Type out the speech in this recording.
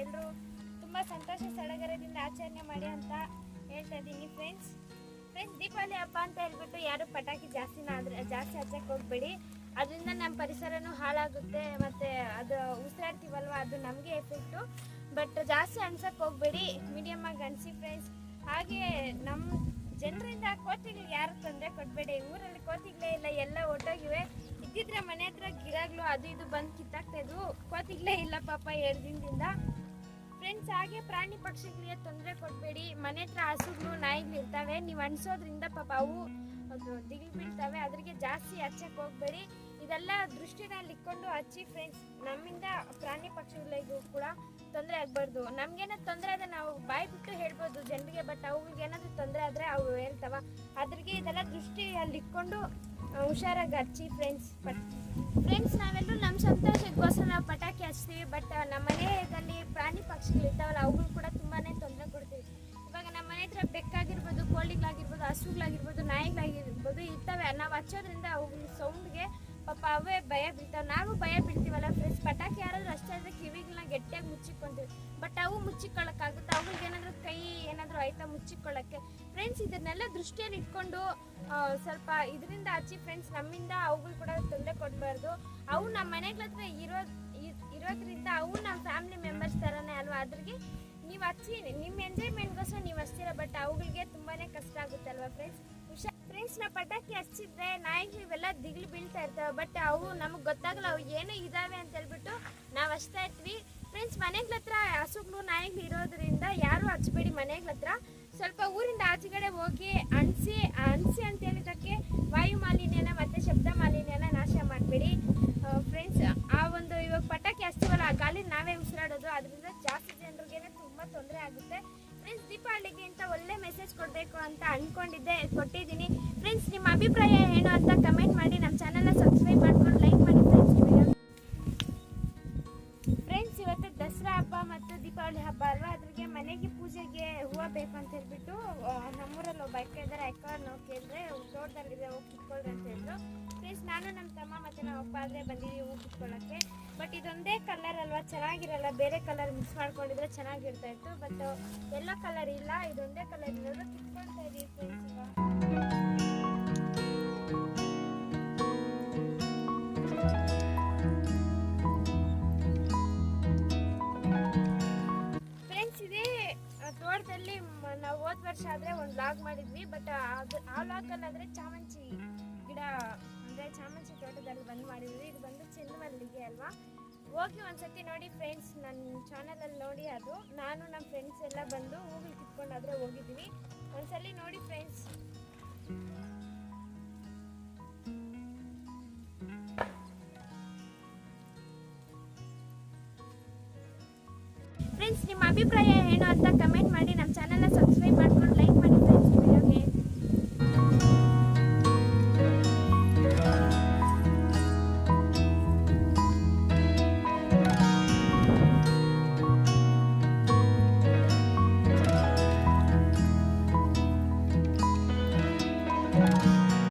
ಎಲ್ಲರೂ ತುಂಬ ಸಂತೋಷ ಸಡಗರದಿಂದ ಆಚರಣೆ ಮಾಡಿ ಅಂತ ಹೇಳ್ತಾ ಇದ್ದೀನಿ ಫ್ರೆಂಡ್ಸ್. ದೀಪಾವಳಿ ಹಬ್ಬ ಅಂತ ಹೇಳ್ಬಿಟ್ಟು ಯಾರು ಪಟಾಕಿ ಜಾಸ್ತಿ ಹಚ್ಚಕ್ಕೆ ಹೋಗ್ಬೇಡಿ. ಅದರಿಂದ ನಮ್ಮ ಪರಿಸರನೂ ಹಾಳಾಗುತ್ತೆ, ಮತ್ತು ಅದು ಉಸಿರಾಡ್ತೀವಲ್ವ ಅದು ನಮಗೆ ಎಫೆಕ್ಟು. ಬಟ್ ಜಾಸ್ತಿ ಅನ್ಸಕ್ಕೆ ಹೋಗ್ಬೇಡಿ, ಮೀಡಿಯಮ್ ಆಗಿ ಅನಿಸಿ ಫ್ರೆಂಡ್ಸ್. ಹಾಗೆ ನಮ್ಮ ಜನರಿಂದ ಕೋತಿಗಳಿಗೆ ಯಾರು ತೊಂದರೆ ಕೊಡಬೇಡಿ. ಊರಲ್ಲಿ ಕೋತಿಗಳೇ ಇಲ್ಲ, ಎಲ್ಲ ಒಟ್ಟೋಗಿವೆ. ಇದ್ದಿದ್ರೆ ಮನೆ ಹತ್ರ ಗಿಡಗಳು ಅದು ಇದು ಬಂದು ಕಿತ್ತಾಕ್ತಾ ಇದ್ವು. ಕೋತಿಗಳೇ ಇಲ್ಲ ಪಾಪ 2 ದಿನದಿಂದ ಫ್ರೆಂಡ್ಸ್. ಹಾಗೆ ಪ್ರಾಣಿ ಪಕ್ಷಿಗಳಿಗೆ ತೊಂದರೆ ಕೊಡಬೇಡಿ. ಮನೆ ಹತ್ರ ಹಸುಗಳು ನಾಯಿಗಳು ಇರ್ತವೆ, ನೀವು ಅನ್ಸೋದ್ರಿಂದ ಪಾಪ ಅವು ಅದು ದಿಗಿಲು ಬೀಳ್ತವೆ. ಅದ್ರಿಗೆ ಜಾಸ್ತಿ ಹಚ್ಚಕ್ಕೆ ಹೋಗ್ಬೇಡಿ. ಇದೆಲ್ಲ ದೃಷ್ಟಿನಲ್ಲಿ ಇಟ್ಕೊಂಡು ಹಚ್ಚಿ ಫ್ರೆಂಡ್ಸ್. ನಮ್ಮಿಂದ ಪ್ರಾಣಿ ಪಕ್ಷಿಗಳಿಗೂ ಕೂಡ ತೊಂದರೆ ಆಗಬಾರ್ದು. ನಮ್ಗೇನಾದ್ರು ತೊಂದರೆ ಆದರೆ ನಾವು ಬಾಯಿ ಬಿಟ್ಟು ಹೇಳ್ಬೋದು ಜನರಿಗೆ, ಬಟ್ ಅವುಗಳಿಗೆ ಏನಾದರೂ ತೊಂದರೆ ಆದರೆ ಅವು ಹೇಳ್ತವ. ಅದ್ರಿಗೆ ಇದೆಲ್ಲ ದೃಷ್ಟಿಯಲ್ಲಿ ಇಟ್ಕೊಂಡು ಹುಷಾರಾಗಿ ಹಚ್ಚಿ ಫ್ರೆಂಡ್ಸ್. ನಾವೆಲ್ಲರೂ ನಮ್ಮ ಸಂತೋಷಕ್ಕೋಸ್ಕರ ನಾವು ಪಟಾಕಿ ಹಚ್ತೀವಿ, ಬಟ್ ನಮ್ಮ ಮನೆಯಲ್ಲಿ ಪ್ರಾಣಿ ಪಕ್ಷಿಗಳು ಇರ್ತಾವಲ್ಲ ಅವುಗಳು ಕೂಡ ತುಂಬಾ ತೊಂದರೆ ಕೊಡ್ತೀವಿ. ಇವಾಗ ನಮ್ಮ ಮನೆ ಹತ್ರ ಬೆಕ್ಕಾಗಿರ್ಬೋದು, ಕೋಳಿಗಳಾಗಿರ್ಬೋದು, ಹಸುಗಳಾಗಿರ್ಬೋದು, ನಾಯಿಗಳಾಗಿರ್ಬೋದು ಇರ್ತವೆ. ನಾವು ಹಚ್ಚೋದ್ರಿಂದ ಅವುಗಳ ಸೌಂಡ್ಗೆ ಪಾಪ ಅವೇ ಭಯ ಬೀಳ್ತಾವೆ, ನಾವು ಭಯ ಬೀಳ್ತೀವಲ್ಲ ಫ್ರೆಂಡ್ಸ್. ಪಟಾಕಿ ಯಾರಾದ್ರೂ ಅಷ್ಟೇ ಆದರೆ ಕಿವಿಗಳನ್ನ ಗಟ್ಟಿಯಾಗಿ ಮುಚ್ಚಿಕೊಂತೀವಿ, ಬಟ್ ಅವು ಮುಚ್ಚಿಕೊಳ್ಳೋಕ್ಕಾಗುತ್ತೆ. ಅವುಗಳಿಗೆ ಏನಾದರೂ ಕೈ ಏನಾದರೂ ಆಯ್ತಾ ಮುಚ್ಚಿಕೊಳ್ಳೋಕ್ಕೆ ಫ್ರೆಂಡ್ಸ್. ಇದನ್ನೆಲ್ಲ ದೃಷ್ಟಿಯಲ್ಲಿ ಇಟ್ಕೊಂಡು ಸ್ವಲ್ಪ ಇದರಿಂದ ಹಚ್ಚಿ ಫ್ರೆಂಡ್ಸ್. ನಮ್ಮಿಂದ ಅವುಗಳು ಕೂಡ ತೊಂದರೆ ಕೊಡಬಾರ್ದು. ಅವು ನಮ್ಮ ಮನೆಗಳ ಹತ್ರ ಇರೋದ್ರಿಂದ ಅವು ನಮ್ಮ ಫ್ಯಾಮಿಲಿ ಮೆಂಬರ್ಸ್ ಥರನೇ ಅಲ್ವಾ. ಅದ್ರಿಗೆ ನೀವು ಹಚ್ಚಿ ನಿಮ್ಮ ಎಂಜಾಯ್ಮೆಂಟ್ಗೋಸ್ಕರ ನೀವು ಹಚ್ತೀರ, ಬಟ್ ಅವುಗಳಿಗೆ ತುಂಬಾ ಕಷ್ಟ ಆಗುತ್ತೆ ಅಲ್ವಾ ಫ್ರೆಂಡ್ಸ್. ನಾವು ಪಟಾಕಿ ಹಚ್ಚಿದ್ರೆ ನಾಯಿಗಳು ಇವೆಲ್ಲ ದಿಗಿಲು ಬೀಳ್ತಾ ಇರ್ತವೆ, ಬಟ್ ಅವು ನಮಗೆ ಗೊತ್ತಾಗಲ್ಲ ಅವು ಏನೋ ಇದಾವೆ ಅಂತ ಹೇಳ್ಬಿಟ್ಟು ನಾವು ಹಚ್ತಾ ಇರ್ತೀವಿ ಫ್ರೆಂಡ್ಸ್. ಮನೆಗಳ ಹತ್ರ ಹಸುಗಳು ನಾಯಿಗಳು ಇರೋದ್ರಿಂದ ಯಾರು ಹಚ್ಬೇಡಿ ಮನೆಗಳ ಹತ್ರ. ಸ್ವಲ್ಪ ಊರಿಂದ ಆಚೆಗಡೆ ಹೋಗಿ ಅಣಿಸಿ ಅಂತ ಹೇಳಿದಕ್ಕೆ ವಾಯು ಮಾಲಿನ್ಯನ ಮತ್ತು ಶಬ್ದ ಮಾಲಿನ್ಯನ ನಾಶ ಮಾಡಬೇಡಿ ಫ್ರೆಂಡ್ಸ್. ಇವಾಗ ಪಟಾಕಿ ಹಚ್ತೀವಲ್ಲ ಆ ಗಾಳಿ ನಾವೇ ಉಸಿರಾಡೋದು, ಅದರಿಂದ ಜಾಸ್ತಿ ಜನರಿಗೆ ತುಂಬ ತೊಂದರೆ ಆಗುತ್ತೆ ಫ್ರೆಂಡ್ಸ್. ದೀಪಾವಳಿಗೆ ಅಂತ ಒಳ್ಳೆ ಮೆಸೇಜ್ ಕೊಡಬೇಕು ಅಂತ ಅಂದ್ಕೊಂಡಿದ್ದೆ, ಕೊಟ್ಟಿದ್ದೀನಿ ಫ್ರೆಂಡ್ಸ್. ನಿಮ್ಮ ಅಭಿಪ್ರಾಯ ಏನು ಅಂತ ಕಮೆಂಟ್ ಮಾಡಿ. ನಮ್ಮ ಚಾನಲ್ನ ಸಬ್ಸ್ಕ್ರೈಬ್ ಮಾಡ್ಕೊಂಡು ಲೈಕ್ ಮಾಡಿ ಫ್ರೆಂಡ್ಸ್. ಇವತ್ತು ದಸರಾ ಹಬ್ಬ ಮತ್ತು ದೀಪಾವಳಿ ಹಬ್ಬ ಅಲ್ವಾ, ಅದ್ರಿಗೆ ಮನೆಗೆ ಪೂಜೆಗೆ ಹೂವು ಬೇಕು ಅಂತ ಹೇಳ್ಬಿಟ್ಟು ನಮ್ಮೂರಲ್ಲಿ ಒಬ್ಬ ಅಕ್ಕ ಇದ್ದಾರೆ. ಅಕ್ಕ ನಾವು ಕೇಳಿದ್ರೆ ತೋಟದಲ್ಲಿದೆ, ಹೋಗಿ ಕಿತ್ಕೊಳ್ರಿ ಅಂತ ಹೇಳಿದ್ರು ಫ್ರೆಂಡ್ಸ್. ನಾನು ನಮ್ಮ ತಮ್ಮ ಮತ್ತು ನಮ್ಮ ಅಪ್ಪ ಆದರೆ ಬಂದಿದ್ದೀವಿ ಹೂ ಕಿತ್ಕೊಳ್ಳೋಕ್ಕೆ. ಬಟ್ ಇದೊಂದೇ ಕಲರ್ ಅಲ್ವಾ, ಚೆನ್ನಾಗಿರಲ್ಲ. ಬೇರೆ ಕಲರ್ ಮಿಕ್ಸ್ ಮಾಡ್ಕೊಂಡಿದ್ರೆ ಚೆನ್ನಾಗಿರ್ತಾ ಇತ್ತು, ಬಟ್ ಎಲ್ಲ ಕಲರ್ ಇಲ್ಲ, ಇದೊಂದೇ ಕಲರ್ ಇರೋದು. ಕಿತ್ಕೊಳ್ತಾ ಇದ್ದೀವಿ ಫ್ರೆಂಡ್ಸ್. ಇದೇ ತೋಟದಲ್ಲಿ ನಾವು ಹೋದ ವರ್ಷ ಆದರೆ ಒಂದು ಲಾಗ್ ಮಾಡಿದ್ವಿ, ಬಟ್ ಆ ಲಾಗಲ್ಲಾದರೆ ಚಾಮಂಚಿ ಗಿಡ ಅಂದರೆ ಚಾಮಂಚಿ ತೋಟದಲ್ಲಿ ಬಂದು ಮಾಡಿದ್ವಿ. ಇದು ಬಂದು ಚೆಂಡುಮಲ್ಲಿಗೆ ಅಲ್ವಾ. ಹೋಗಿ ಒಂದ್ಸತಿ ನೋಡಿ ಫ್ರೆಂಡ್ಸ್, ನನ್ನ ಚಾನಲಲ್ಲಿ ನೋಡಿ. ಅದು ನಾನು ನಮ್ಮ ಫ್ರೆಂಡ್ಸ್ ಎಲ್ಲ ಬಂದು ಹೂಗಳು ಕಿತ್ಕೊಂಡಾದರೆ ಹೋಗಿದ್ದೀವಿ, ಒಂದ್ಸಲಿ ನೋಡಿ ಫ್ರೆಂಡ್ಸ್. ಫ್ರೆಂಡ್ಸ್, ನಿಮ್ಮ ಅಭಿಪ್ರಾಯ ಏನು ಅಂತ ಕಮೆಂಟ್ ಮಾಡಿ. ನಮ್ಮ ಚಾನಲ್ನ ಸಬ್ಸ್ಕ್ರೈಬ್ ಮಾಡ್ಕೊಂಡು ಲೈಕ್ ಮಾಡಿ ಫ್ರೆಂಡ್ಸ್. ವಿಡಿಯೋಗೆ